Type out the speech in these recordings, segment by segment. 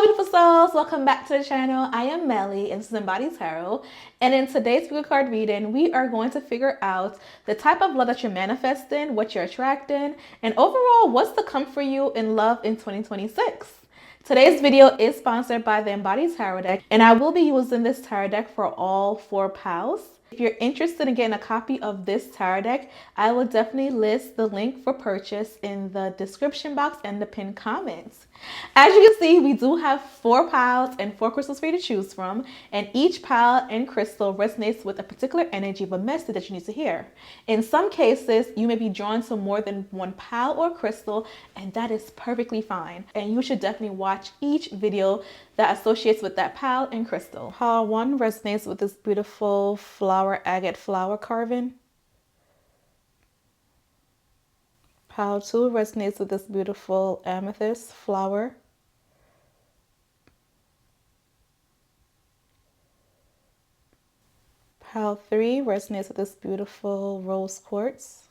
beautiful souls, welcome back to the channel. I am Melly and this is Imbody Tarot, and in today's Spirit card reading we are going to figure out the type of love that you're manifesting, what you're attracting, and overall what's to come for you in love in 2026. Today's video is sponsored by the Imbody Tarot Deck, and I will be using this tarot deck for all 4 pals. If you're interested in getting a copy of this tarot deck, I will definitely list the link for purchase in the description box and the pinned comments. As you can see, we do have 4 piles and 4 crystals for you to choose from, and each pile and crystal resonates with a particular energy of a message that you need to hear. In some cases, you may be drawn to more than 1 pile or crystal, and that is perfectly fine. And you should definitely watch each video that associates with that pile and crystal. Pile 1 resonates with this beautiful agate flower carving. Pile 2 resonates with this beautiful amethyst flower. Pile 3 resonates with this beautiful rose quartz.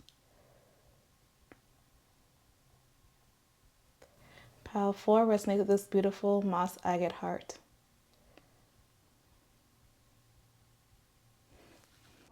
Pile 4 resonates with this beautiful moss agate heart.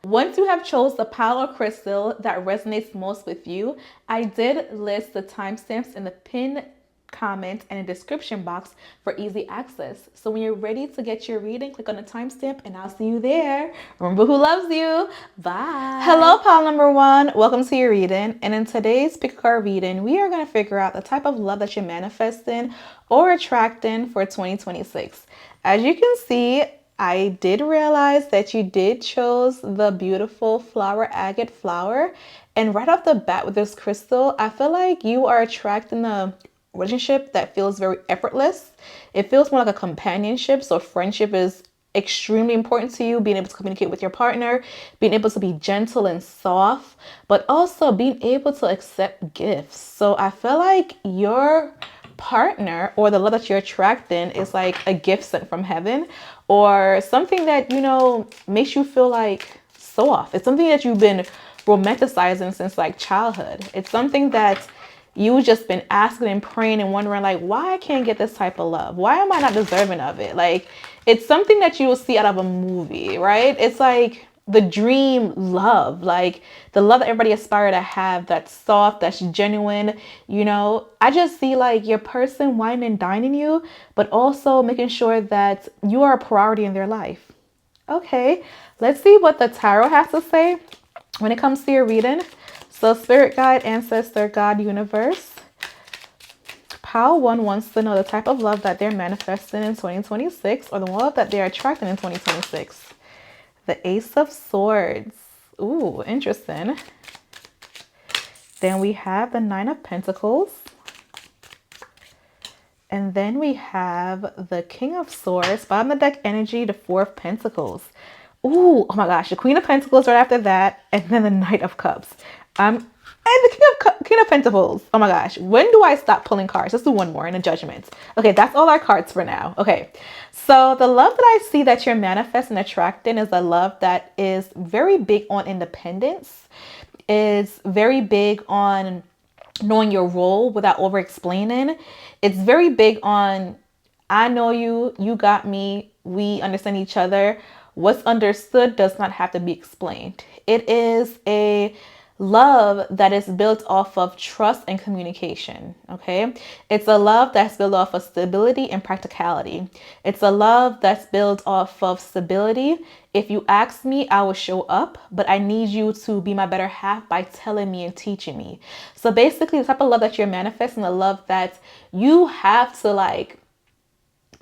Once you have chose the pile or crystal that resonates most with you, I did list the timestamps in the pinned comment and in the description box for easy access. So when you're ready to get your reading, click on the timestamp and I'll see you there. Remember who loves you. Bye. Hello, pile number 1. Welcome to your reading. And in today's pick a card reading, we are going to figure out the type of love that you're manifesting or attracting for 2026. As you can see, I did realize that you did chose the beautiful flower agate flower, and right off the bat with this crystal, I feel like you are attracting a relationship that feels very effortless. It feels more like a companionship, so friendship is extremely important to you, being able to communicate with your partner, being able to be gentle and soft, but also being able to accept gifts. So I feel like your partner or the love that you're attracting is like a gift sent from heaven, or something that, you know, makes you feel like soft. It's something that you've been romanticizing since like childhood. It's something that you've just been asking and praying and wondering like, why I can't get this type of love? Why am I not deserving of it? Like, it's something that you will see out of a movie, right? It's like the dream love, like the love that everybody aspire to have, that's soft, that's genuine. You know, I just see like your person wine and dining you, but also making sure that you are a priority in their life. Okay, let's see what the tarot has to say when it comes to your reading. So spirit guide, ancestor, God, universe. Pile 1 wants to know the type of love that they're manifesting in 2026, or the love that they're attracting in 2026. The Ace of Swords. Ooh, interesting. Then we have the 9 of Pentacles. And then we have the King of Swords. Bottom of the deck energy, the 4 of Pentacles. Ooh, oh my gosh, the Queen of Pentacles right after that. And then the Knight of Cups. And the King of Pentacles. Oh my gosh, when do I stop pulling cards? Let's do one more in a judgment. Okay, that's all our cards for now. Okay, so the love that I see that you're manifesting and attracting is a love that is very big on independence, is very big on knowing your role without over explaining. It's very big on, I know you, you got me, we understand each other. What's understood does not have to be explained. It is a love that is built off of trust and communication. Okay, it's a love that's built off of stability and practicality. It's a love that's built off of stability. If you ask me, I will show up, but I need you to be my better half by telling me and teaching me. So basically, the type of love that you're manifesting, the love that you have to like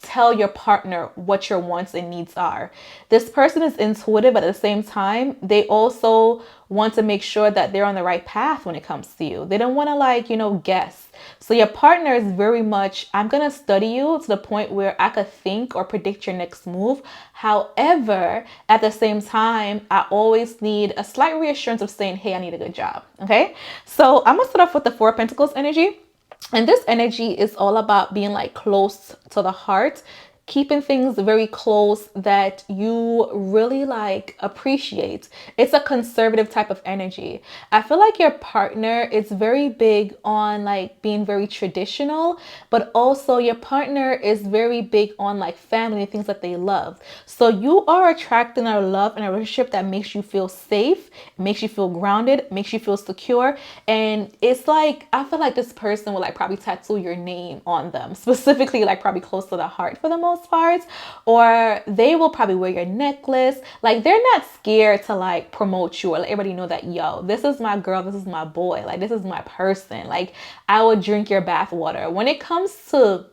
tell your partner what your wants and needs are. This person is intuitive, but at the same time, they also want to make sure that they're on the right path when it comes to you. They don't want to like, you know, guess. So your partner is very much, I'm going to study you to the point where I could think or predict your next move. However, at the same time, I always need a slight reassurance of saying, hey, I need a good job. Okay. So I'm going to start off with the 4 of Pentacles energy. And this energy is all about being like close to the heart. keeping things very close that you really like appreciate. It's a conservative type of energy. I feel like your partner is very big on like being very traditional, but also your partner is very big on like family and things that they love. So you are attracting a love and a relationship that makes you feel safe, makes you feel grounded, makes you feel secure. And it's like, I feel like this person will like probably tattoo your name on them, specifically like probably close to the heart for the most part, or they will probably wear your necklace. Like they're not scared to like promote you or let everybody know that, yo, this is my girl, this is my boy, like this is my person. Like I would drink your bath water. When it comes to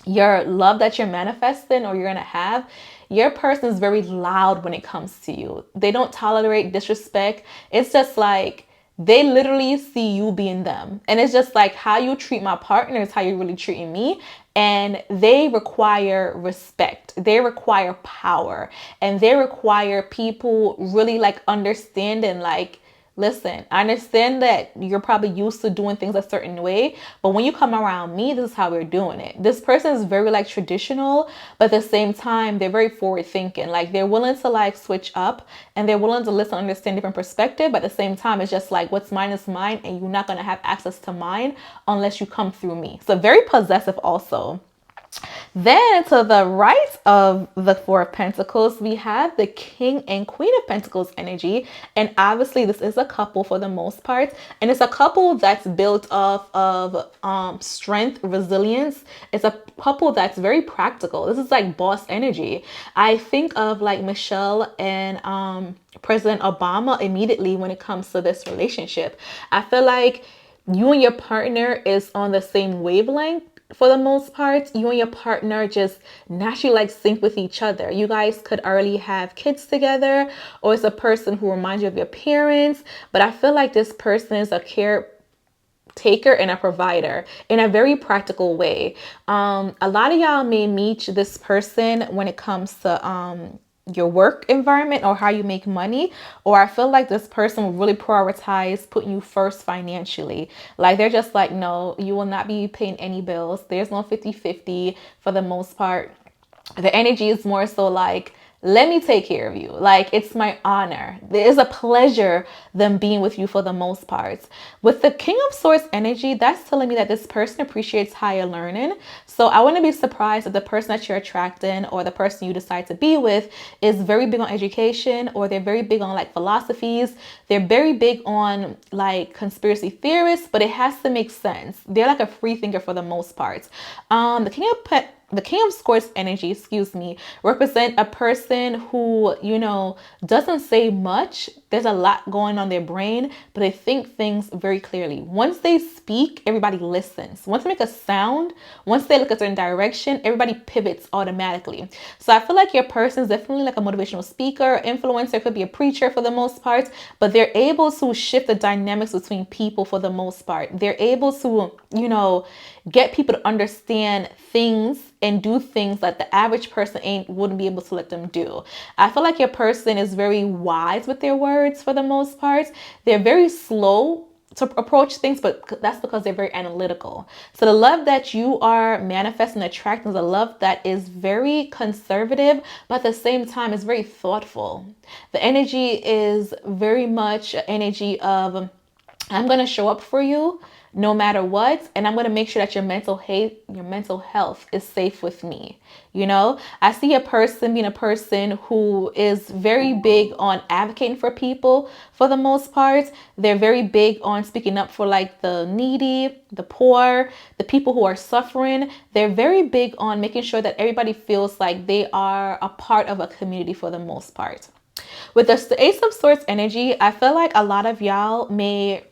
your love that you're manifesting or you're gonna have, your person is very loud when it comes to you. They don't tolerate disrespect. It's just like they literally see you being them. And it's just like how you treat my partner is how you're really treating me. And they require respect. They require power. And they require people really like understand and like, listen, I understand that you're probably used to doing things a certain way, but when you come around me, this is how we're doing it. This person is very like traditional, but at the same time, they're very forward thinking. Like they're willing to like switch up and they're willing to listen, understand different perspective. But at the same time, it's just like what's mine is mine and you're not going to have access to mine unless you come through me. So very possessive also. Then to the right of the Four of Pentacles, we have the King and Queen of Pentacles energy. And obviously this is a couple for the most part. And it's a couple that's built off of strength, resilience. It's a couple that's very practical. This is like boss energy. I think of like Michelle and President Obama immediately when it comes to this relationship. I feel like you and your partner is on the same wavelength. For the most part, you and your partner just naturally like sync with each other. You guys could already have kids together, or it's a person who reminds you of your parents. But I feel like this person is a caretaker and a provider in a very practical way. A lot of y'all may meet this person when it comes to your work environment or how you make money, or I feel like this person will really prioritize putting you first financially. Like they're just like, no, you will not be paying any bills. There's no 50-50 for the most part. The energy is more so like, let me take care of you. Like it's my honor. There is a pleasure them being with you for the most part. With the King of Swords energy, that's telling me that this person appreciates higher learning. So I wouldn't be surprised if the person that you're attracting or the person you decide to be with is very big on education, or they're very big on like philosophies. They're very big on like conspiracy theorists, but it has to make sense. They're like a free thinker for the most part. The King of Swords energy, represent a person who, you know, doesn't say much. There's a lot going on in their brain, but they think things very clearly. Once they speak, everybody listens. Once they make a sound, once they look a certain direction, everybody pivots automatically. So I feel like your person is definitely like a motivational speaker, influencer, could be a preacher for the most part, but they're able to shift the dynamics between people for the most part. They're able to, you know, get people to understand things and do things that the average person wouldn't be able to let them do. I feel like your person is very wise with their words for the most part. They're very slow to approach things, but that's because they're very analytical. So the love that you are manifesting, attracting, is a love that is very conservative, but at the same time is very thoughtful. The energy is very much an energy of, I'm going to show up for you no matter what, and I'm going to make sure that your mental health is safe with me. You know, I see a person being a person who is very big on advocating for people for the most part. They're very big on speaking up for like the needy, the poor, the people who are suffering. They're very big on making sure that everybody feels like they are a part of a community for the most part. With the Ace of Swords energy, I feel like a lot of y'all may,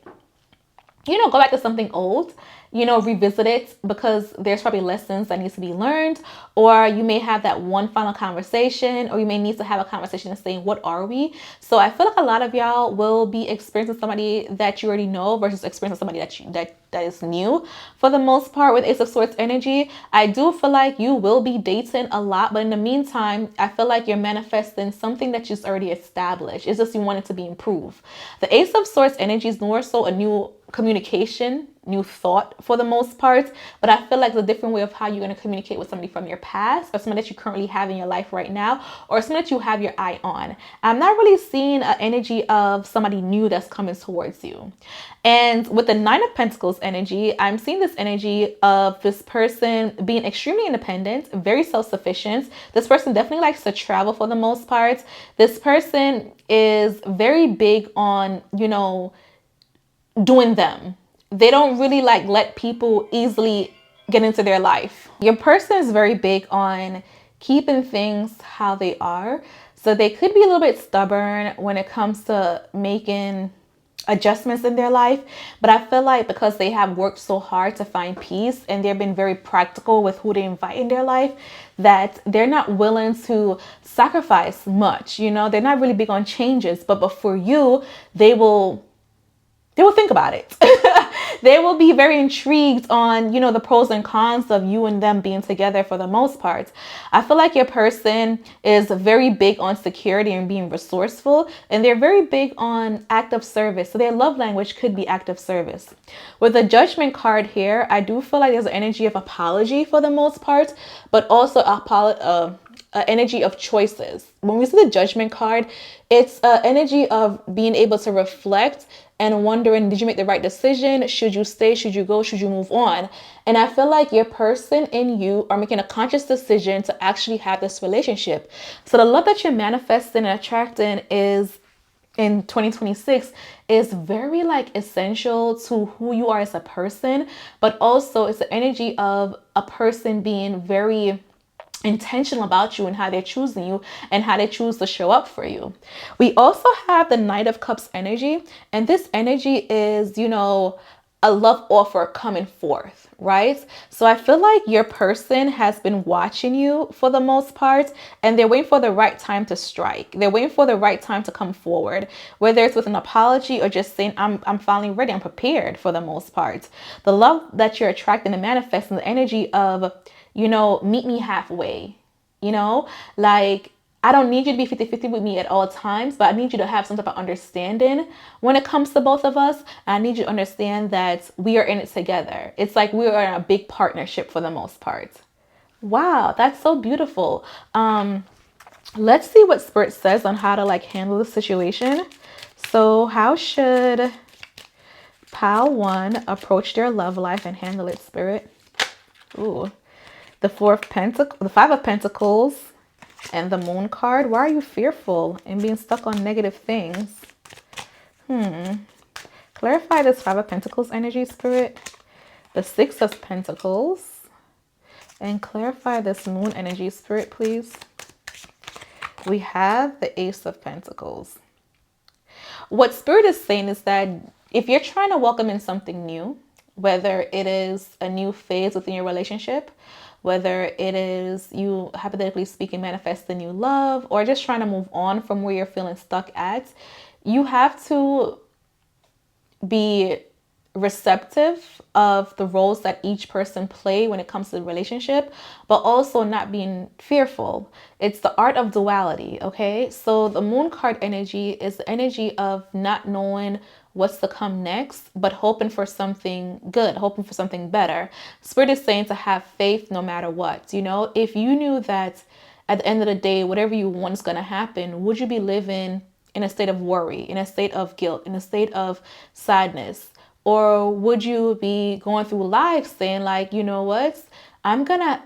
you know, go back to something old, you know, revisit it because there's probably lessons that needs to be learned, or you may have that one final conversation, or you may need to have a conversation and saying, what are we? So I feel like a lot of y'all will be experiencing somebody that you already know versus experiencing somebody that is new. For the most part, with Ace of Swords energy, I do feel like you will be dating a lot, but in the meantime, I feel like you're manifesting something that you've already established. It's just you want it to be improved. The Ace of Swords energy is more so a new communication new thought for the most part, but I feel like it's a different way of how you're going to communicate with somebody from your past, or somebody that you currently have in your life right now, or somebody that you have your eye on. I'm not really seeing an energy of somebody new that's coming towards you. And with the Nine of Pentacles energy, I'm seeing this energy of this person being extremely independent, very self-sufficient. This person definitely likes to travel for the most part. This person is very big on, you know, doing them. They don't really like let people easily get into their life. Your person is very big on keeping things how they are. So they could be a little bit stubborn when it comes to making adjustments in their life, but I feel like because they have worked so hard to find peace and they've been very practical with who they invite in their life, that they're not willing to sacrifice much. You know, they're not really big on changes, but for you, they will think about it. They will be very intrigued on, you know, the pros and cons of you and them being together for the most part. I feel like your person is very big on security and being resourceful, and they're very big on act of service. So their love language could be act of service. With the Judgment card here, I do feel like there's an energy of apology for the most part, but also energy of choices. When we see the Judgment card, it's an energy of being able to reflect and wondering, did you make the right decision? Should you stay? Should you go? Should you move on? And I feel like your person and you are making a conscious decision to actually have this relationship. So the love that you're manifesting and attracting is in 2026 is very like essential to who you are as a person, but also it's the energy of a person being very intentional about you and how they're choosing you and how they choose to show up for you. We also have the Knight of Cups energy, and this energy is, you know, a love offer coming forth, right? So I feel like your person has been watching you for the most part, and they're waiting for the right time to strike. They're waiting for the right time to come forward, whether it's with an apology or just saying, I'm finally ready, I'm prepared for the most part. The love that you're attracting and manifesting, the energy of, you know, meet me halfway, you know, like, I don't need you to be 50-50 with me at all times, but I need you to have some type of understanding when it comes to both of us. I need you to understand that we are in it together. It's like we are in a big partnership for the most part. Wow, that's so beautiful. Let's see what Spirit says on how to like handle the situation. So how should Pile 1 approach their love life and handle it, Spirit? Ooh. The Five of Pentacles, and the Moon card. Why are you fearful and being stuck on negative things? Clarify this Five of Pentacles energy, Spirit. The Six of Pentacles. And clarify this Moon energy, Spirit, please. We have the Ace of Pentacles. What Spirit is saying is that if you're trying to welcome in something new, whether it is a new phase within your relationship, whether it is you, hypothetically speaking, manifest the new love, or just trying to move on from where you're feeling stuck at, you have to be receptive of the roles that each person play when it comes to the relationship, but also not being fearful. It's the art of duality, okay? So the Moon card energy is the energy of not knowing what's to come next, but hoping for something good, hoping for something better. Spirit is saying to have faith no matter what. You know, if you knew that at the end of the day, whatever you want is going to happen, would you be living in a state of worry, in a state of guilt, in a state of sadness? Or would you be going through life saying like, you know what, I'm going to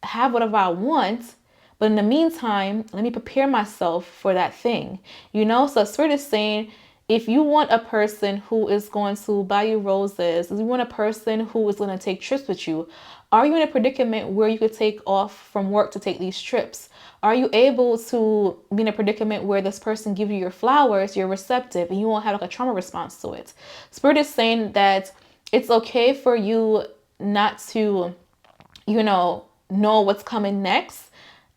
have whatever I want, but in the meantime, let me prepare myself for that thing, you know? So Spirit is saying, if you want a person who is going to buy you roses, if you want a person who is going to take trips with you, are you in a predicament where you could take off from work to take these trips? Are you able to be in a predicament where this person gives you your flowers, you're receptive, and you won't have like a trauma response to it? Spirit is saying that it's okay for you not to, you know what's coming next.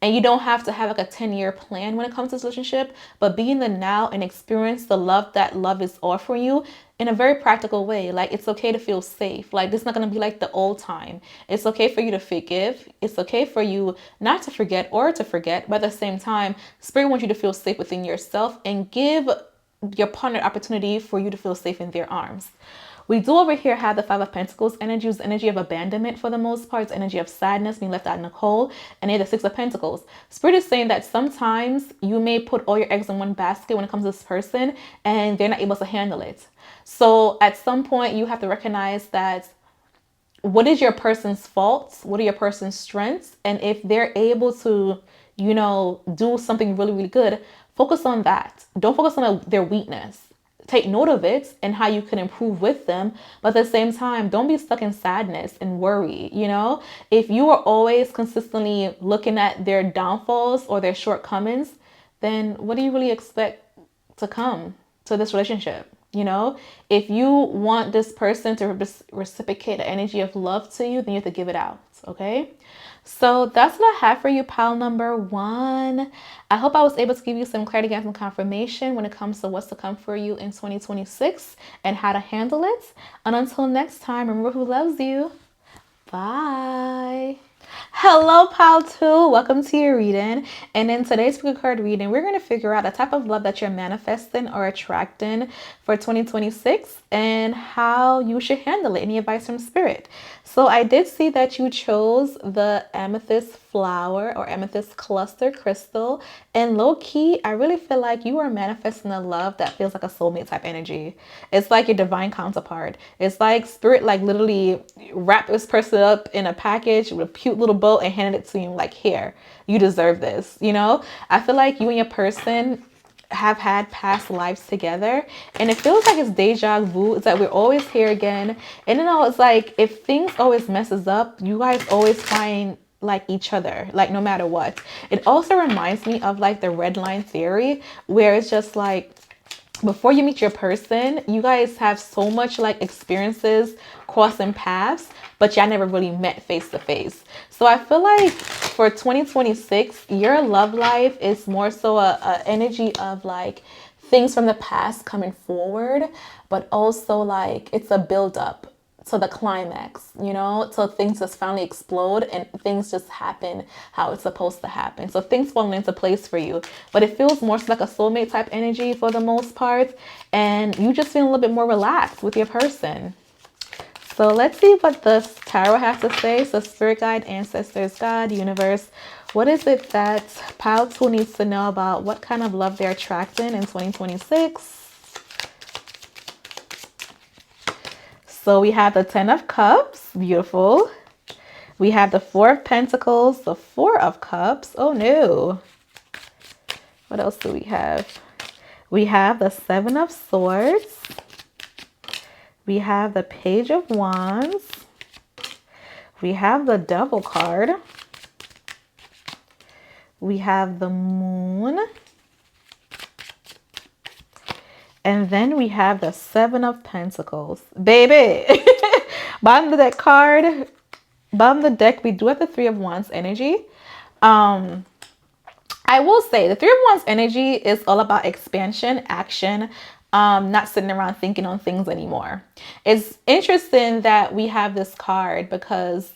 And you don't have to have like a 10-year plan when it comes to this relationship, but be in the now and experience the love that love is offering you in a very practical way. Like, it's okay to feel safe. Like, this is not going to be like the old time. It's okay for you to forgive. It's okay for you not to forget or to forget. But at the same time, Spirit wants you to feel safe within yourself and give your partner opportunity for you to feel safe in their arms. We do over here have the Five of Pentacles energy, is energy of abandonment for the most part. It's energy of sadness, being left out in the cold. And then the Six of Pentacles. Spirit is saying that sometimes you may put all your eggs in one basket when it comes to this person and they're not able to handle it. So at some point you have to recognize that what is your person's faults? What are your person's strengths? And if they're able to, you know, do something really, really good, focus on that. Don't focus on their weakness. Take note of it and how you can improve with them. But at the same time, don't be stuck in sadness and worry. You know, if you are always consistently looking at their downfalls or their shortcomings, then what do you really expect to come to this relationship? You know, if you want this person to reciprocate the energy of love to you, then you have to give it out. Okay. So that's what I have for you, pile number 1. I hope I was able to give you some clarity and some confirmation when it comes to what's to come for you in 2026 and how to handle it. And until next time, remember who loves you. Bye. Hello, pile 2. Welcome to your reading. And in today's Spirit card reading, we're going to figure out the type of love that you're manifesting or attracting for 2026 and how you should handle it. Any advice from Spirit? So I did see that you chose the amethyst flower or amethyst cluster crystal. And low key, I really feel like you are manifesting a love that feels like a soulmate type energy. It's like your divine counterpart. It's like Spirit like literally wrapped this person up in a package with a cute little bow and handed it to you like, here, you deserve this. You know, I feel like you and your person have had past lives together and it feels like it's deja vu. It's like we're always here again. And you know, it's like if things always messes up, you guys always find like each other, like no matter what. It also reminds me of like the red line theory, where it's just like before you meet your person, you guys have so much like experiences crossing paths, but y'all never really met face to face. So I feel like for 2026, your love life is more so a energy of like things from the past coming forward, but also like it's a build up to the climax, you know, till things just finally explode and things just happen how it's supposed to happen. So things fall into place for you, but it feels more like a soulmate type energy for the most part. And you just feel a little bit more relaxed with your person. So let's see what the tarot has to say. So Spirit guide, ancestors, God, universe, what is it that pile 2 needs to know about what kind of love they're attracting in 2026? So we have the 10 of Cups, beautiful. We have the 4 of Pentacles, the 4 of Cups. Oh no. What else do we have? We have the 7 of Swords. We have the Page of Wands. We have the Devil card. We have the Moon. And then we have the 7 of Pentacles. Baby! Bottom of that card, bottom of the deck, we do have the 3 of Wands energy. I will say the 3 of Wands energy is all about expansion, action, not sitting around thinking on things anymore. It's interesting that we have this card because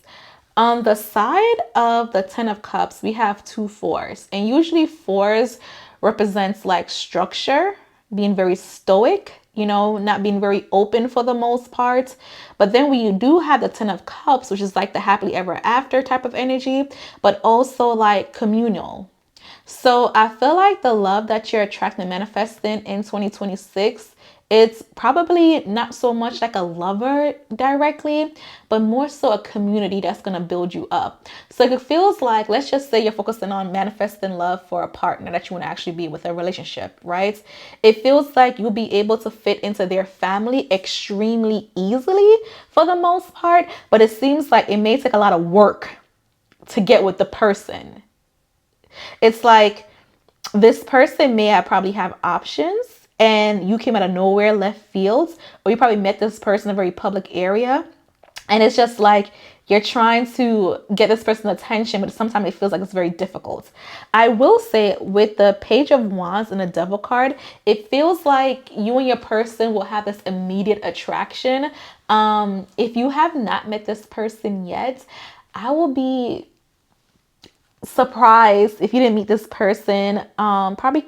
on the side of the 10 of Cups, we have 2 4s. And usually 4s represents like structure, being very stoic, you know, not being very open for the most part. But then we do have the 10 of Cups, which is like the happily ever after type of energy, but also like communal. So I feel like the love that you're attracting and manifesting in 2026, it's probably not so much like a lover directly, but more so a community that's going to build you up. So it feels like, let's just say you're focusing on manifesting love for a partner that you want to actually be with, a relationship, right? It feels like you'll be able to fit into their family extremely easily for the most part, but it seems like it may take a lot of work to get with the person. It's like this person may have probably have options and you came out of nowhere, left fields, or you probably met this person in a very public area. And it's just like you're trying to get this person's attention, but sometimes it feels like it's very difficult. I will say with the Page of Wands and the Devil card, it feels like you and your person will have this immediate attraction. If you have not met this person yet, I will be surprised if you didn't meet this person probably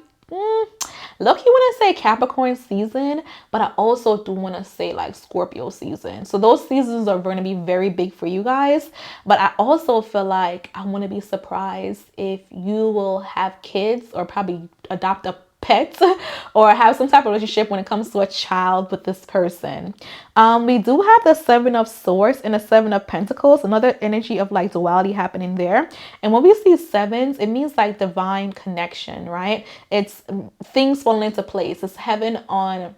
Loki want to say Capricorn season, but I also do want to say like Scorpio season. So those seasons are going to be very big for you guys. But I also feel like I want to be surprised if you will have kids or probably adopt a pet or have some type of relationship when it comes to a child with this person. We do have the Seven of Swords and the Seven of Pentacles, another energy of like duality happening there. And when we see sevens, it means like divine connection, right? It's things falling into place. It's heaven on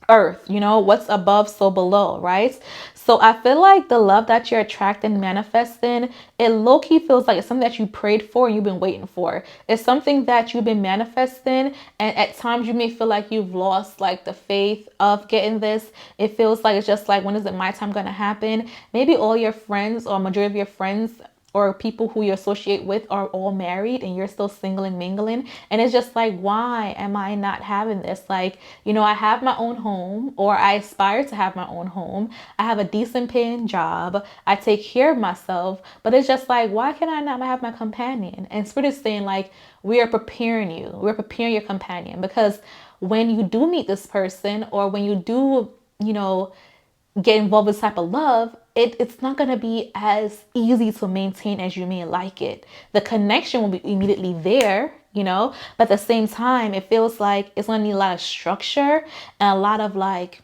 earth, you know, what's above so below, right? So I feel like the love that you're attracting, manifesting, it low-key feels like it's something that you prayed for and you've been waiting for. It's something that you've been manifesting, and at times you may feel like you've lost like the faith of getting this. It feels like it's just like, when is it my time gonna happen? Maybe all your friends or majority of your friends or people who you associate with are all married and you're still single and mingling. And it's just like, why am I not having this? Like, you know, I have my own home, or I aspire to have my own home. I have a decent paying job. I take care of myself. But it's just like, why can I not have my companion? And Spirit is saying like, we are preparing you. We're preparing your companion, because when you do meet this person, or when you do, you know, get involved with this type of love, it's not going to be as easy to maintain as you may like it. The connection will be immediately there, you know, but at the same time, it feels like it's going to need a lot of structure and a lot of like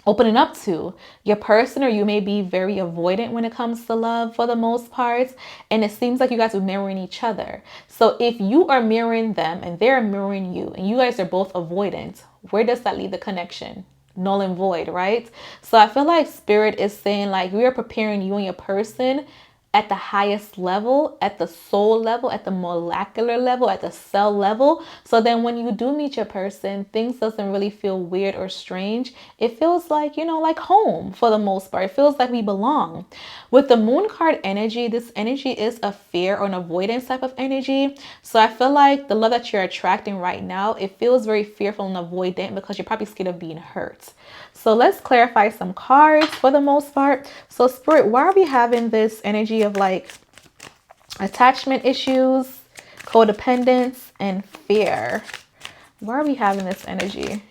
opening up to your person, or you may be very avoidant when it comes to love for the most part. And it seems like you guys are mirroring each other. So if you are mirroring them and they're mirroring you, and you guys are both avoidant, where does that leave the connection? Null and void, right? So I feel like Spirit is saying like, we are preparing you and your person at the highest level, at the soul level, at the molecular level, at the cell level. So then when you do meet your person, things doesn't really feel weird or strange. It feels like, you know, like home for the most part. It feels like we belong. With the Moon card energy, this energy is a fear or an avoidance type of energy. So I feel like the love that you're attracting right now, it feels very fearful and avoidant because you're probably scared of being hurt. So let's clarify some cards for the most part. So Spirit, why are we having this energy of like attachment issues, codependence, and fear? Why are we having this energy?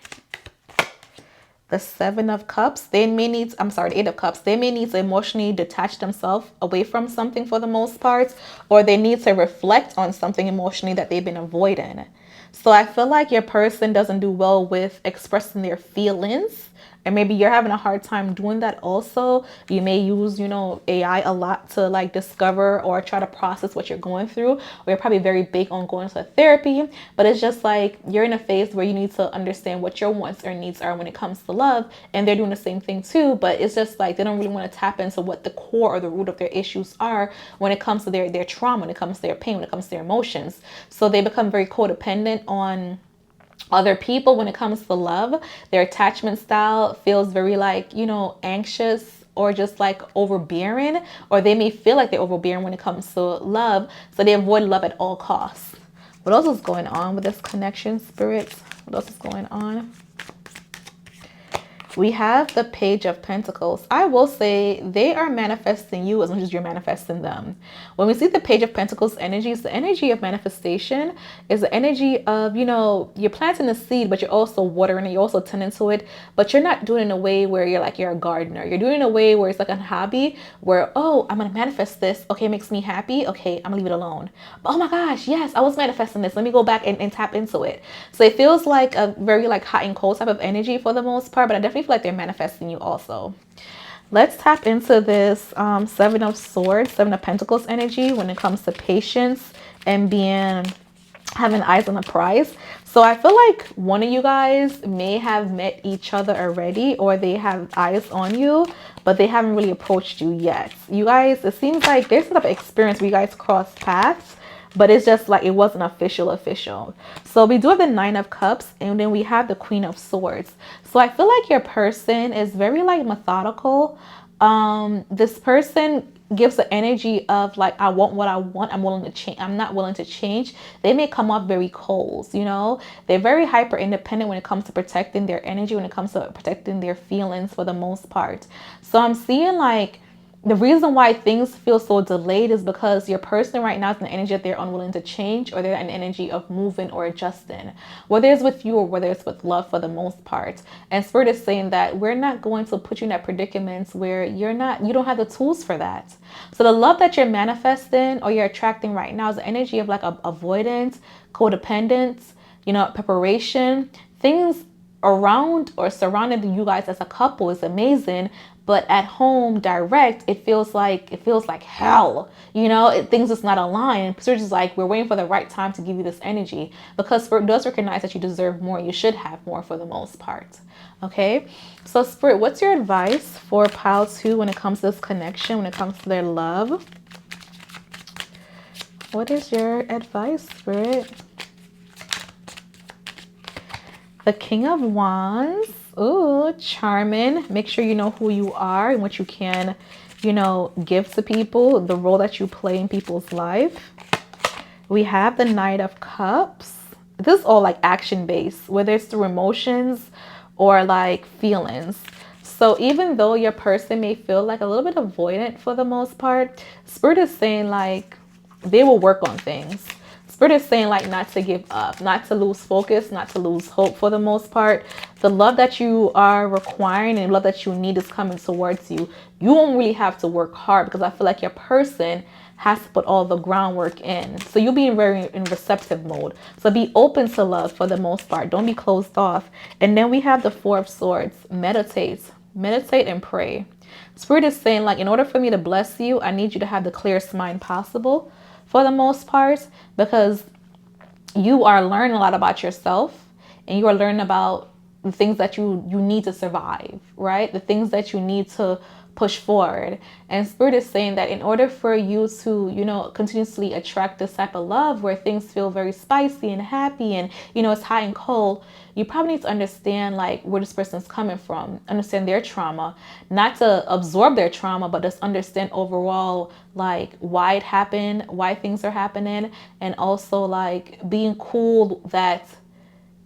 The Seven of Cups, they may need, the Eight of Cups, they may need to emotionally detach themselves away from something for the most part, or they need to reflect on something emotionally that they've been avoiding. So I feel like your person doesn't do well with expressing their feelings. And maybe you're having a hard time doing that also. You may use, you know, AI a lot to like discover or try to process what you're going through. Or you're probably very big on going to therapy. But it's just like you're in a phase where you need to understand what your wants or needs are when it comes to love. And they're doing the same thing too. But it's just like they don't really want to tap into what the core or the root of their issues are when it comes to their trauma, when it comes to their pain, when it comes to their emotions. So they become very codependent on other people when it comes to love. Their attachment style feels very like, you know, anxious or just like overbearing, or they may feel like they're overbearing when it comes to love. So they avoid love at all costs. What else is going on with this connection, Spirit? What else is going on? We have the Page of Pentacles. I will say they are manifesting you as much as you're manifesting them. When we see the Page of Pentacles energy, it's the energy of manifestation. It's the energy of, you know, you're planting a seed, but you're also watering it. You're also tending to it, but you're not doing it in a way where you're like, you're a gardener. You're doing it in a way where it's like a hobby where, oh, I'm going to manifest this. Okay, it makes me happy. Okay, I'm going to leave it alone. But oh my gosh, yes, I was manifesting this. Let me go back and tap into it. So it feels like a very like hot and cold type of energy for the most part, but I definitely feel like they're manifesting you also. Let's tap into this Seven of Swords, Seven of Pentacles energy when it comes to patience and having eyes on the prize. So I feel like one of you guys may have met each other already, or they have eyes on you, but they haven't really approached you yet. You guys, it seems like there's some type of experience where you guys cross paths, but it's just like it wasn't official. So we do have the Nine of Cups, and then we have the Queen of Swords. So I feel like your person is very like methodical. This person gives the energy of like, I want what I want. I'm willing to change. I'm not willing to change. They may come off very cold, you know. They're very hyper independent when it comes to protecting their energy, when it comes to protecting their feelings for the most part. So I'm seeing like the reason why things feel so delayed is because your person right now is in the energy that they're unwilling to change, or they're in an energy of moving or adjusting, whether it's with you or whether it's with love for the most part. And Spirit is saying that we're not going to put you in that predicament where you don't have the tools for that. So the love that you're manifesting or you're attracting right now is the energy of like avoidance, codependence, preparation, things around or surrounding you guys as a couple is amazing, but at home direct it feels like hell. Things just not aligned. So it's just like we're waiting for the right time to give you this energy, because Spirit does recognize that you deserve more. You should have more for the most part. Okay, so Spirit, what's your advice for pile 2 when it comes to this connection, when it comes to their love? What is your advice, Spirit? The King of Wands. Ooh, charming. Make sure you know who you are and what you can, give to people, the role that you play in people's life. We have the Knight of Cups. This is all like action based, whether it's through emotions or like feelings. So even though your person may feel like a little bit avoidant for the most part, Spirit is saying like they will work on things. Spirit is saying like not to give up, not to lose focus, not to lose hope for the most part. The love that you are requiring and love that you need is coming towards you. You won't really have to work hard, because I feel like your person has to put all the groundwork in. So you'll be in receptive mode. So be open to love for the most part. Don't be closed off. And then we have the Four of Swords. Meditate and pray. Spirit is saying like, in order for me to bless you, I need you to have the clearest mind possible for the most part, because you are learning a lot about yourself, and you are learning about the things that you need to survive, right? The things that you need to push forward. And Spirit is saying that in order for you to, continuously attract this type of love where things feel very spicy and happy and, it's hot and cold, you probably need to understand like where this person's coming from, understand their trauma, not to absorb their trauma, but just understand overall like why it happened, why things are happening, and also like being cool that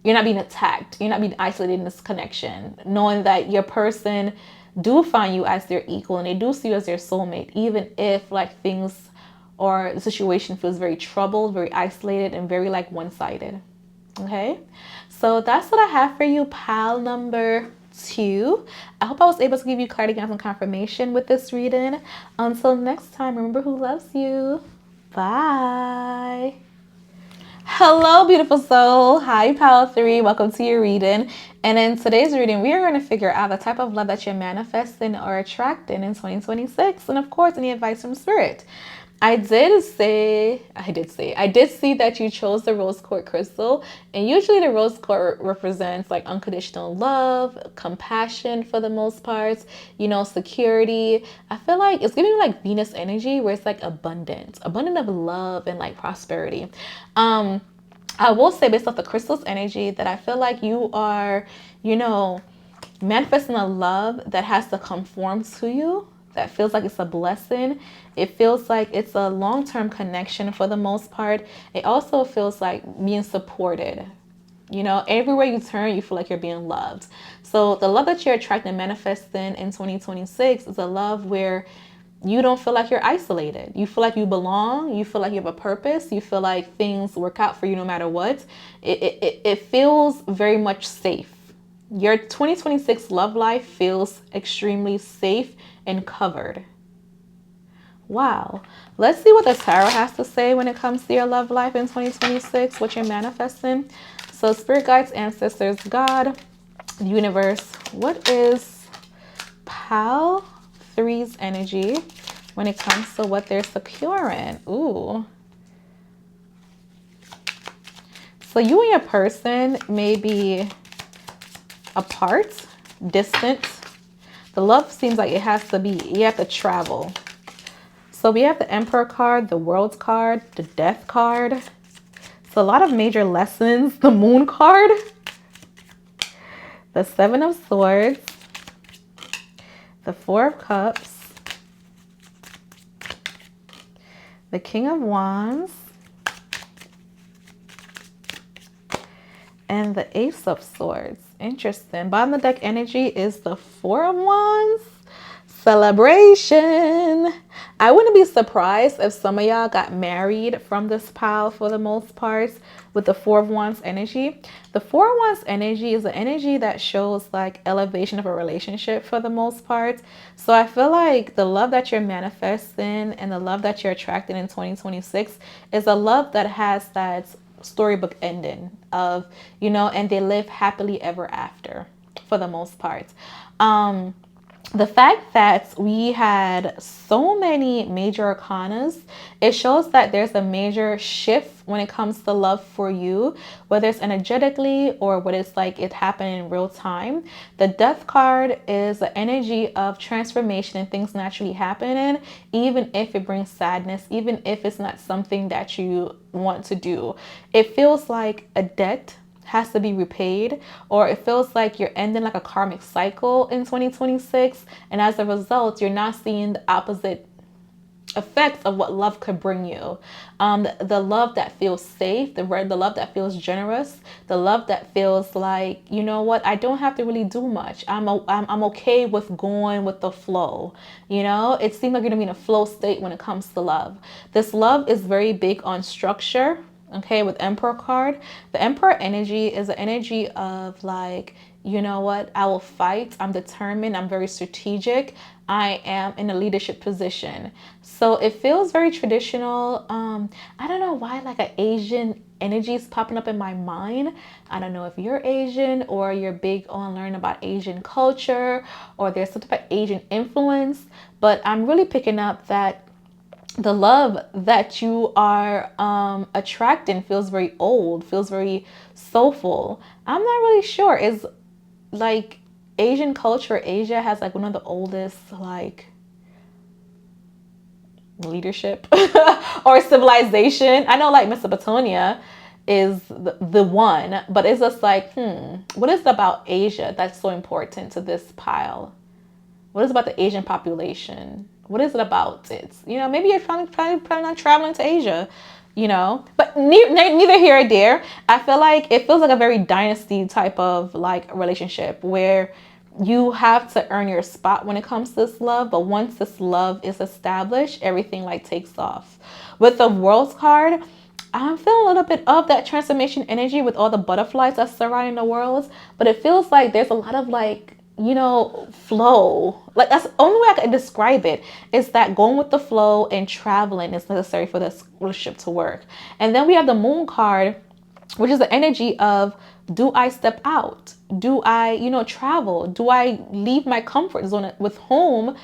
you're not being attacked, you're not being isolated in this connection, knowing that your person do find you as their equal and they do see you as their soulmate, even if like things or the situation feels very troubled, very isolated, and very like one-sided. Okay, so that's what I have for you, pile number 2. I hope I was able to give you clarity, guys, and confirmation with this reading. Until next time, remember who loves you. Bye. Hello, beautiful soul. Hi, pile 3. Welcome to your reading. And in today's reading, we are going to figure out the type of love that you're manifesting or attracting in 2026. And of course, any advice from Spirit. I did see that you chose the rose quartz crystal, and usually the rose quartz represents like unconditional love, compassion for the most part, security. I feel like it's giving like Venus energy, where it's like abundant of love and like prosperity. I will say, based off the crystal's energy, that I feel like you are, manifesting a love that has to conform to you, that feels like it's a blessing. It feels like it's a long-term connection for the most part. It also feels like being supported. Everywhere you turn, you feel like you're being loved. So the love that you're attracting and manifesting in 2026 is a love where you don't feel like you're isolated. You feel like you belong. You feel like you have a purpose. You feel like things work out for you no matter what. It feels very much safe. Your 2026 love life feels extremely safe and covered. Wow. Let's see what the tarot has to say when it comes to your love life in 2026, what you're manifesting. So Spirit guides, ancestors, God, the universe, what is pile 3's energy when it comes to what they're securing? Ooh. So you and your person may be apart, distant. The love seems like it has to be, you have to travel. So we have the Emperor card, the World card, the Death card. So a lot of major lessons. The Moon card, the Seven of Swords, the Four of Cups, the King of Wands, and the Ace of Swords. Interesting. Bottom of the deck energy is the Four of Wands. Celebration. I wouldn't be surprised if some of y'all got married from this pile for the most part with the Four of Wands energy. The Four of Wands energy is an energy that shows like elevation of a relationship for the most part. So I feel like the love that you're manifesting and the love that you're attracting in 2026 is a love that has that storybook ending of, and they live happily ever after for the most part. The fact that we had so many major arcanas, it shows that there's a major shift when it comes to love for you, whether it's energetically or what it's like it happened in real time. The Death card is the energy of transformation and things naturally happening, even if it brings sadness, even if it's not something that you want to do. It feels like a debt has to be repaid, or it feels like you're ending like a karmic cycle in 2026, and as a result you're not seeing the opposite effects of what love could bring you. The love that feels safe, the love that feels generous, the love that feels like, you know what, I don't have to really do much. I'm okay with going with the flow. It seems like you're gonna be in a flow state when it comes to love. This love is very big on structure. Okay, with Emperor card, the Emperor energy is the energy of like, you know what, I will fight, I'm determined, I'm very strategic, I am in a leadership position. So it feels very traditional. I don't know why like an Asian energy is popping up in my mind. I don't know if you're Asian or you're big on learning about Asian culture or there's some type of Asian influence, but I'm really picking up that the love that you are attracting feels very old, feels very soulful. I'm not really sure. Is like Asian culture, Asia has like one of the oldest like leadership or civilization. I know like Mesopotamia is the one, but it's just like, what is it about Asia that's so important to this pile? What is it about the Asian population? What is it about it? Maybe you're planning on traveling to Asia, but neither here or there. I feel like it feels like a very dynasty type of like relationship where you have to earn your spot when it comes to this love. But once this love is established, everything like takes off. With the World's card, I'm feeling a little bit of that transformation energy with all the butterflies that's surrounding the worlds. But it feels like there's a lot of like, flow. Like that's the only way I can describe it, is that going with the flow and traveling is necessary for this relationship to work. And then we have the Moon card, which is the energy of, do I step out? Do I, travel? Do I leave my comfort zone with home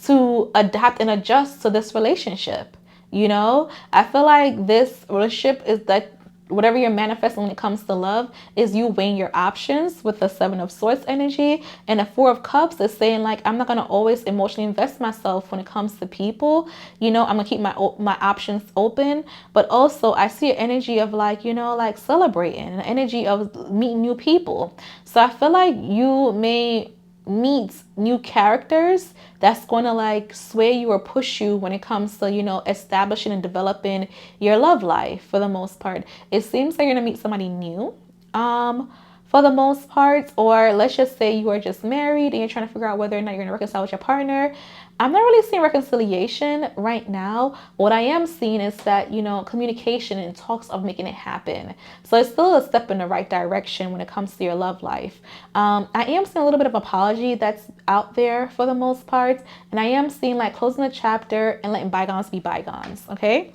to adapt and adjust to this relationship? I feel like this relationship is that whatever you're manifesting when it comes to love is you weighing your options with the Seven of Swords energy. And the Four of Cups is saying like, I'm not going to always emotionally invest myself when it comes to people. I'm going to keep my options open. But also I see an energy of like, like celebrating, an energy of meeting new people. So I feel like you may meet new characters that's going to like sway you or push you when it comes to establishing and developing your love life. For the most part, it seems like you're gonna meet somebody new for the most part, or let's just say you are just married and you're trying to figure out whether or not you're gonna reconcile with your partner. I'm not really seeing reconciliation right now. What I am seeing is that, communication and talks of making it happen. So it's still a step in the right direction when it comes to your love life. I am seeing a little bit of apology that's out there for the most part. And I am seeing like closing the chapter and letting bygones be bygones. Okay.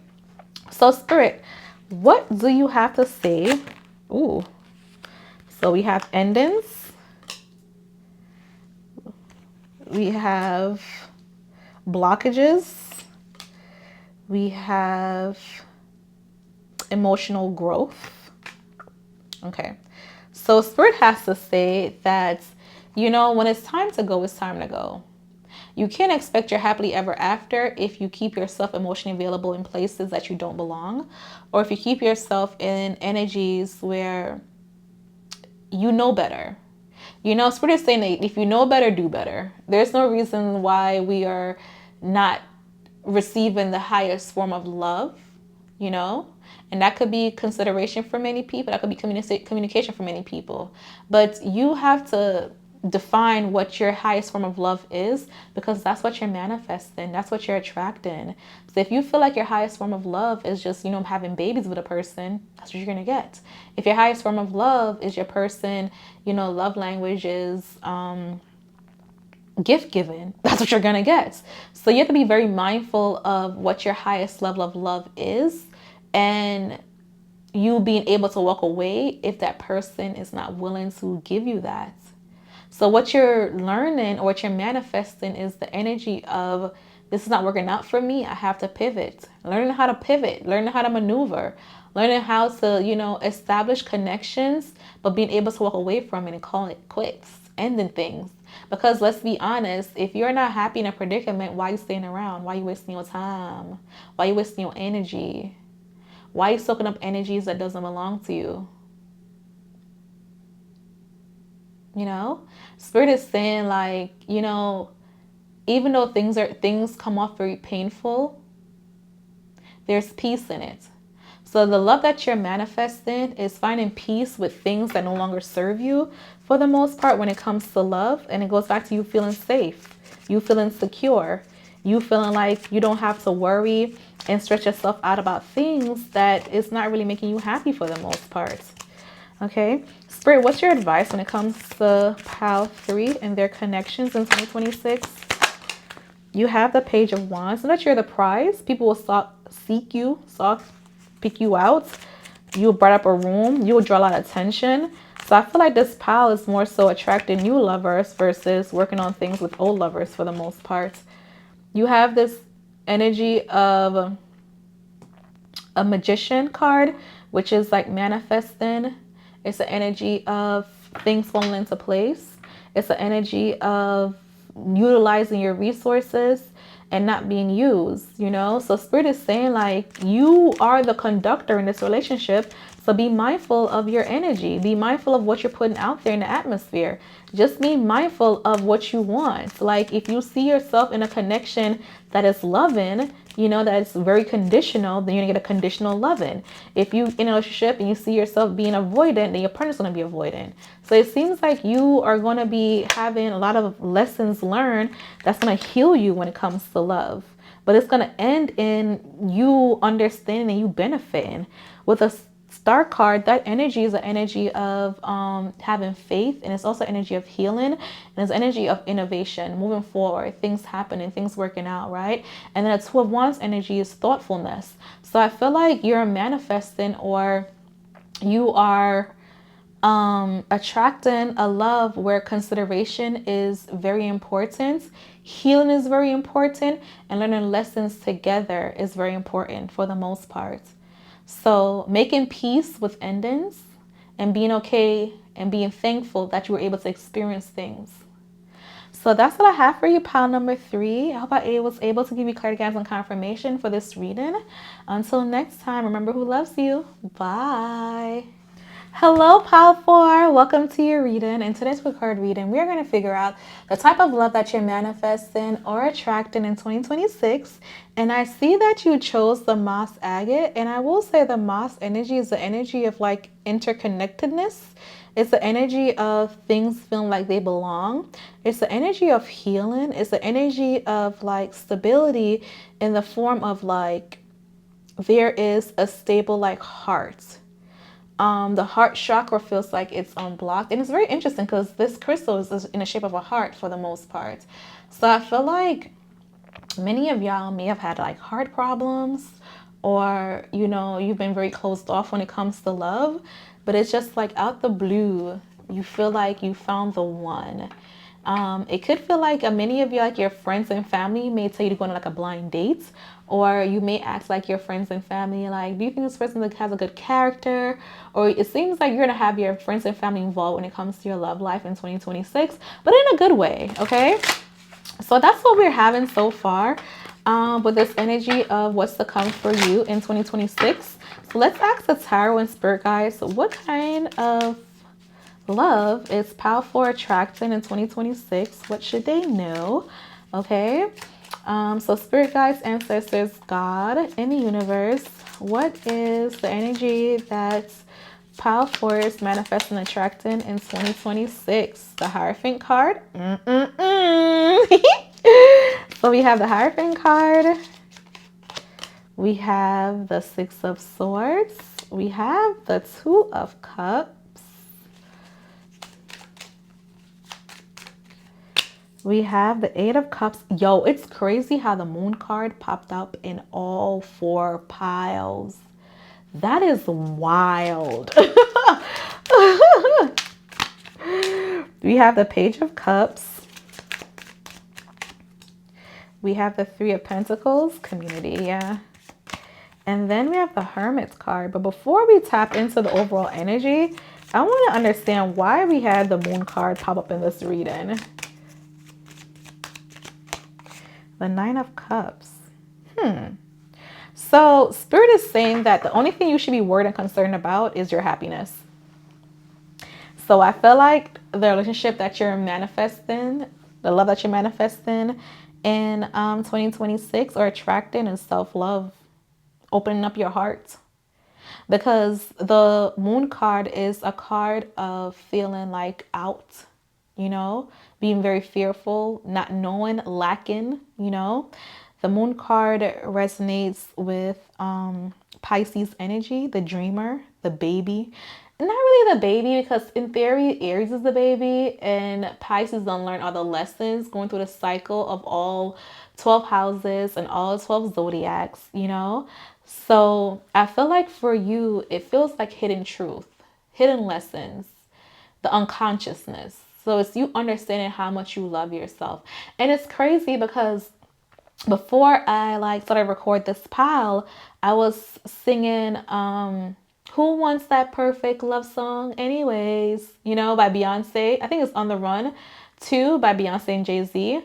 So Spirit, what do you have to say? Ooh. So we have endings. We have blockages. We have emotional growth. Okay. So Spirit has to say that, when it's time to go, it's time to go. You can't expect your happily ever after if you keep yourself emotionally available in places that you don't belong, or if you keep yourself in energies where you know better. Spirit is saying that if you know better, do better. There's no reason why we are not receiving the highest form of love, and that could be consideration for many people. That could be communication for many people. But you have to define what your highest form of love is, because that's what you're manifesting. That's what you're attracting. So if you feel like your highest form of love is just, having babies with a person, that's what you're going to get. If your highest form of love is your person, love language is gift giving, that's what you're going to get. So you have to be very mindful of what your highest level of love is, and you being able to walk away if that person is not willing to give you that. So what you're learning or what you're manifesting is the energy of, this is not working out for me, I have to pivot. Learning how to pivot, learning how to maneuver, learning how to, establish connections, but being able to walk away from it and call it quits, ending things. Because let's be honest, if you're not happy in a predicament, why are you staying around? Why are you wasting your time? Why are you wasting your energy? Why are you soaking up energies that doesn't belong to you? Spirit is saying, like, even though things come off very painful, there's peace in it. So the love that you're manifesting is finding peace with things that no longer serve you, for the most part, when it comes to love. And it goes back to you feeling safe, you feeling secure, you feeling like you don't have to worry and stretch yourself out about things that is not really making you happy for the most part. Okay, Spirit, what's your advice when it comes to Pile 3 and their connections in 2026? You have the Page of Wands. Know that you're the prize. People will seek you, pick you out. You brought up a room. You will draw a lot of attention. So I feel like this pile is more so attracting new lovers versus working on things with old lovers for the most part. You have this energy of a Magician card, which is like manifesting. It's an energy of things falling into place. It's an energy of utilizing your resources and not being used, So Spirit is saying, like, you are the conductor in this relationship. So be mindful of your energy. Be mindful of what you're putting out there in the atmosphere. Just be mindful of what you want. Like, if you see yourself in a connection that is loving, that is very conditional, then you're gonna get a conditional loving. If you in a relationship and you see yourself being avoidant, then your partner's gonna be avoidant. So it seems like you are gonna be having a lot of lessons learned that's gonna heal you when it comes to love. But it's gonna end in you understanding and you benefiting. With a Star card, that energy is an energy of having faith, and it's also energy of healing, and it's energy of innovation, moving forward, things happening, things working out, right? And then a Two of Wands energy is thoughtfulness. So I feel like you're manifesting, or you are attracting a love where consideration is very important, healing is very important, and learning lessons together is very important for the most part. So making peace with endings and being okay and being thankful that you were able to experience things. So that's what I have for you, pile number 3. I hope I was able to give you clarity, guys, and confirmation for this reading. Until next time, remember who loves you. Bye. Hello, pile 4. Welcome to your reading. In today's quick card reading, we are going to figure out the type of love that you're manifesting or attracting in 2026. And I see that you chose the Moss Agate. And I will say the Moss energy is the energy of like interconnectedness. It's the energy of things feeling like they belong. It's the energy of healing. It's the energy of like stability in the form of like there is a stable like heart. The heart chakra feels like it's unblocked, and it's very interesting because this crystal is in the shape of a heart for the most part. So I feel like many of y'all may have had like heart problems, or you've been very closed off when it comes to love, but it's just like out the blue you feel like you found the one. It could feel like many of you, like your friends and family, may tell you to go on like a blind date, or you may ask like your friends and family, like, do you think this person has a good character? Or it seems like you're gonna have your friends and family involved when it comes to your love life in 2026, but in a good way. Okay, so that's what we're having so far with this energy of what's to come for you in 2026. So let's ask the tarot and spirit guides, what kind of love is pile 4 attracting in 2026? What should they know? Okay, so spirit guides, ancestors, God in the universe, what is the energy that Pile Force, Manifesting, Attracting in 2026. The Hierophant card. So we have the Hierophant card. We have the Six of Swords. We have the Two of Cups. We have the Eight of Cups. Yo, it's crazy how the Moon card popped up in all 4 piles. That is wild. We have the Page of Cups. We have the Three of Pentacles, community, yeah. And then we have the Hermit card. But before we tap into the overall energy, I want to understand why we had the Moon card pop up in this reading. The Nine of Cups. So Spirit is saying that the only thing you should be worried and concerned about is your happiness. So I feel like the relationship that you're manifesting, the love that you're manifesting in 2026 or attracting is self-love. Opening up your heart. Because the Moon card is a card of feeling like out, you know, being very fearful, not knowing, lacking, you know. The Moon card resonates with Pisces energy, the dreamer, the baby. Not really the baby, because in theory, Aries is the baby and Pisces don't learn all the lessons going through the cycle of all 12 houses and all 12 zodiacs, you know. So I feel like for you, it feels like hidden truth, hidden lessons, the unconsciousness. So it's you understanding how much you love yourself. And it's crazy because before I started record this pile, I was singing Who Wants That Perfect Love Song Anyways, you know, by Beyonce. I think it's On the Run 2 by Beyonce and Jay-Z,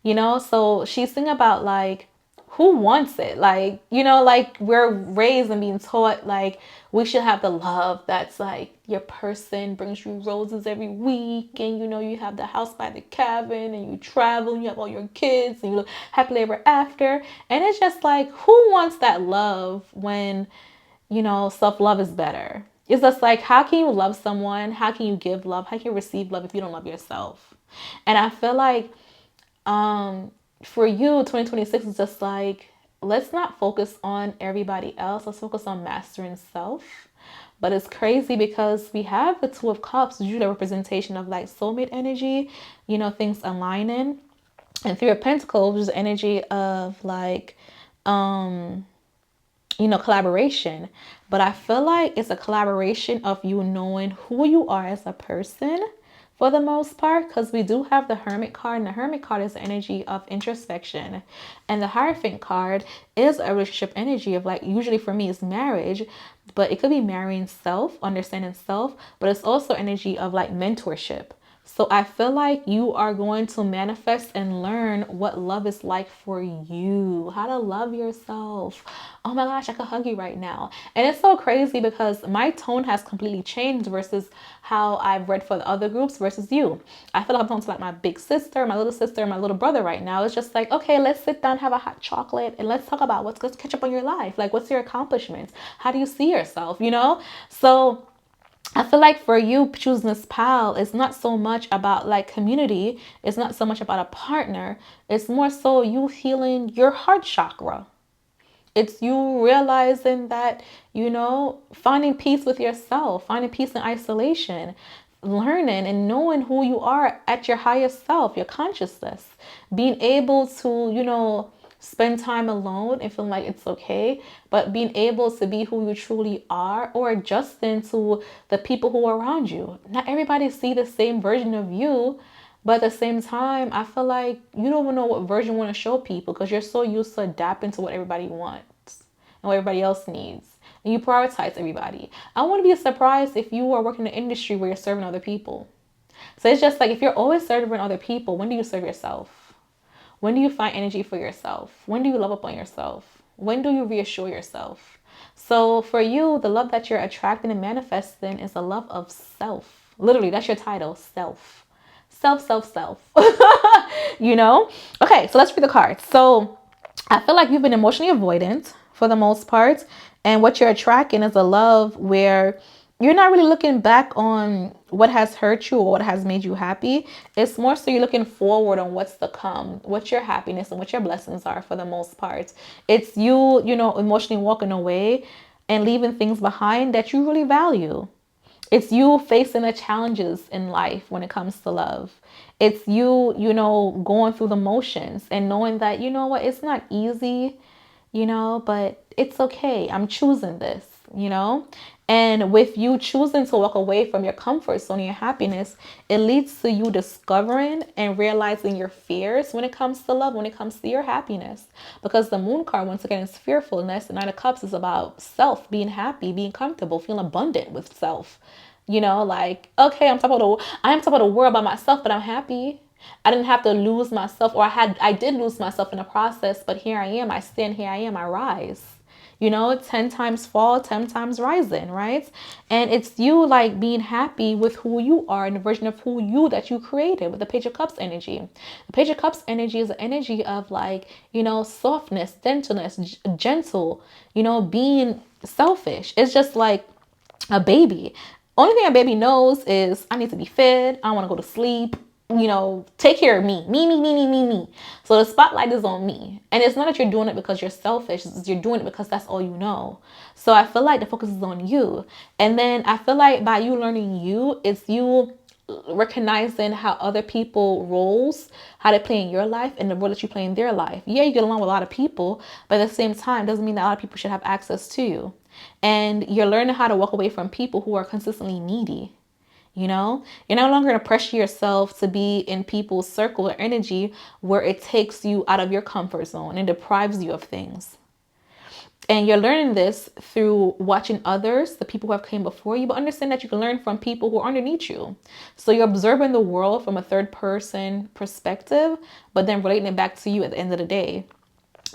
you know. So she's singing about like who wants it, like, you know, like we're raised and being taught like we should have the love that's like your person brings you roses every week, and you know, you have the house by the cabin and you travel and you have all your kids and you look happily ever after. And it's just like, who wants that love when, you know, self-love is better? It's just like, how can you love someone, how can you give love, how can you receive love if you don't love yourself? And I feel like for you, 2026 is just like, let's not focus on everybody else. Let's focus on mastering self. But it's crazy because we have the Two of Cups, usually a representation of like soulmate energy, you know, things aligning. And Three of Pentacles, which is energy of like, you know, collaboration. But I feel like it's a collaboration of you knowing who you are as a person, for the most part, because we do have the Hermit card, and the Hermit card is the energy of introspection, and the Hierophant card is a relationship energy of like, usually for me is marriage, but it could be marrying self, understanding self, but it's also energy of like mentorship. So I feel like you are going to manifest and learn what love is like for you, how to love yourself. Oh my gosh, I could hug you right now. And it's so crazy because my tone has completely changed versus how I've read for the other groups versus you. I feel like I'm talking to like my big sister, my little brother right now. It's just like, okay, let's sit down, have a hot chocolate, and let's talk about what's going to catch up on your life. Like, what's your accomplishments? How do you see yourself, you know? So I feel like for you choosing this pal, it's not so much about like community. It's not so much about a partner. It's more so you healing your heart chakra. It's you realizing that, you know, finding peace with yourself, finding peace in isolation, learning and knowing who you are at your highest self, your consciousness, being able to, you know, spend time alone and feeling like it's okay, but being able to be who you truly are, or adjusting to the people who are around you. Not everybody see the same version of you, but at the same time, I feel like you don't even know what version you want to show people because you're so used to adapting to what everybody wants and what everybody else needs. And you prioritize everybody. I want to be surprised if you are working in an industry where you're serving other people. So it's just like, if you're always serving other people, when do you serve yourself? When do you find energy for yourself? When do you love up on yourself? When do you reassure yourself? So for you, the love that you're attracting and manifesting is a love of self. Literally, that's your title, self. Self. You know? Okay, so let's read the cards. So I feel like you've been emotionally avoidant for the most part. And what you're attracting is a love where you're not really looking back on what has hurt you or what has made you happy. It's more so you're looking forward on what's to come, what your happiness and what your blessings are for the most part. It's you, emotionally walking away and leaving things behind that you really value. It's you facing the challenges in life when it comes to love. It's you, going through the motions and knowing that, what, it's not easy, but it's okay. I'm choosing this, And with you choosing to walk away from your comfort zone and your happiness, it leads to you discovering and realizing your fears when it comes to love, when it comes to your happiness. Because the moon card, once again, is fearfulness. The Knight of Cups is about self, being happy, being comfortable, feeling abundant with self. Like, okay, I am top of the world by myself, but I'm happy. I didn't have to lose myself, or I did lose myself in the process, but here I am, I stand, here I am, I rise. 10 times fall, 10 times rising, right? And it's you like being happy with who you are and the version of who you that you created with the Page of Cups energy. The Page of Cups energy is the energy of like, softness, gentleness, gentle, being selfish. It's just like a baby. Only thing a baby knows is I need to be fed. I want to go to sleep. Take care of me. Me. So the spotlight is on me. And it's not that you're doing it because you're selfish. You're doing it because that's all you know. So I feel like the focus is on you. And then I feel like by you learning you, it's you recognizing how other people roles, how they play in your life and the role that you play in their life. Yeah, you get along with a lot of people, but at the same time, doesn't mean that a lot of people should have access to you. And you're learning how to walk away from people who are consistently needy. You're no longer going to pressure yourself to be in people's circle or energy where it takes you out of your comfort zone and deprives you of things. And you're learning this through watching others, the people who have came before you, but understand that you can learn from people who are underneath you. So you're observing the world from a third person perspective, but then relating it back to you at the end of the day.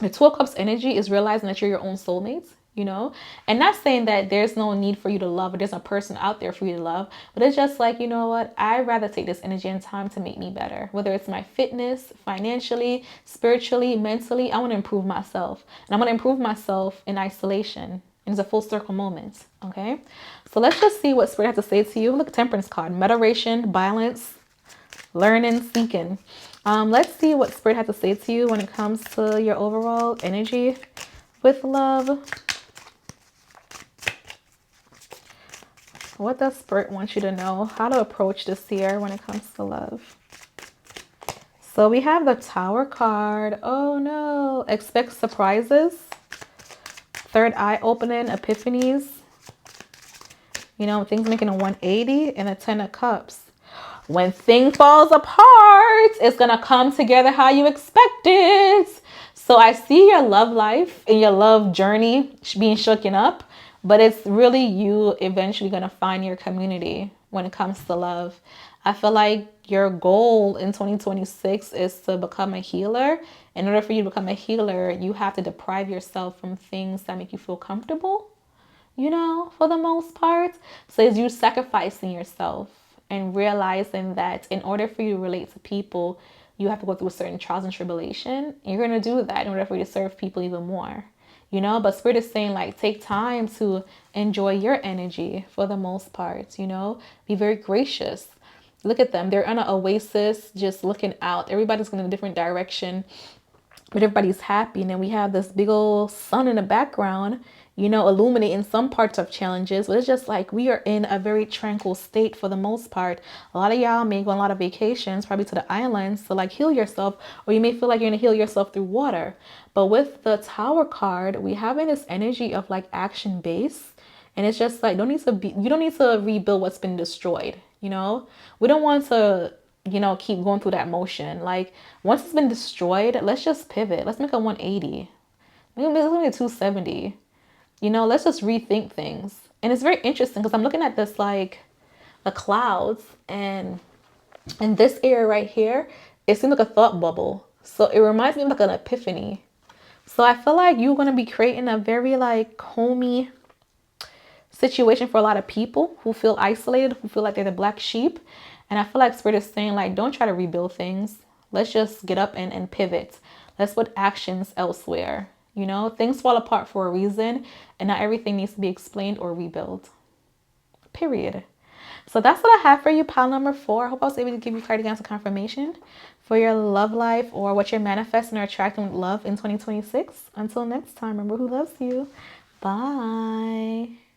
The Two of Cups energy is realizing that you're your own soulmate, and not saying that there's no need for you to love or there's a person out there for you to love, but it's just like, what, I'd rather take this energy and time to make me better, whether it's my fitness, financially, spiritually, mentally. I want to improve myself, and I want to improve myself in isolation. And it's a full circle moment. Okay, so let's just see what Spirit has to say to you. Look, Temperance card, moderation, balance, learning, seeking. Let's see what Spirit has to say to you when it comes to your overall energy with love. What does Spirit want you to know? How to approach this year when it comes to love? So we have the Tower card. Oh no. Expect surprises. Third eye opening, epiphanies. Things making a 180, and a 10 of Cups. When things falls apart, it's going to come together how you expect it. So I see your love life and your love journey being shaken up. But it's really you eventually going to find your community when it comes to love. I feel like your goal in 2026 is to become a healer. In order for you to become a healer, you have to deprive yourself from things that make you feel comfortable, for the most part. So it's you sacrificing yourself and realizing that in order for you to relate to people, you have to go through certain trials and tribulation. You're going to do that in order for you to serve people even more. But Spirit is saying, like, take time to enjoy your energy for the most part, be very gracious. Look at them. They're on an oasis, just looking out. Everybody's going in a different direction, but everybody's happy. And then we have this big old sun in the background, illuminating some parts of challenges. But it's just like we are in a very tranquil state for the most part. A lot of y'all may go on a lot of vacations, probably to the islands, to like heal yourself, or you may feel like you're going to heal yourself through water. But with the Tower card, we have in this energy of like action base. And it's just like, you don't need to rebuild what's been destroyed. We don't want to, keep going through that motion. Like once it's been destroyed, let's just pivot. Let's make a 180. Maybe let's make a 270. Let's just rethink things. And it's very interesting because I'm looking at this like the clouds, and in this area right here, it seems like a thought bubble. So it reminds me of like an epiphany. So I feel like you're going to be creating a very like homey situation for a lot of people who feel isolated, who feel like they're the black sheep. And I feel like Spirit is saying, like, don't try to rebuild things. Let's just get up and pivot. Let's put actions elsewhere. Things fall apart for a reason, and not everything needs to be explained or rebuilt. period. So that's what I have for you, pile number 4. I hope I was able to give you cardigans of confirmation for your love life or what you're manifesting or attracting with love in 2026. Until next time, remember who loves you. Bye.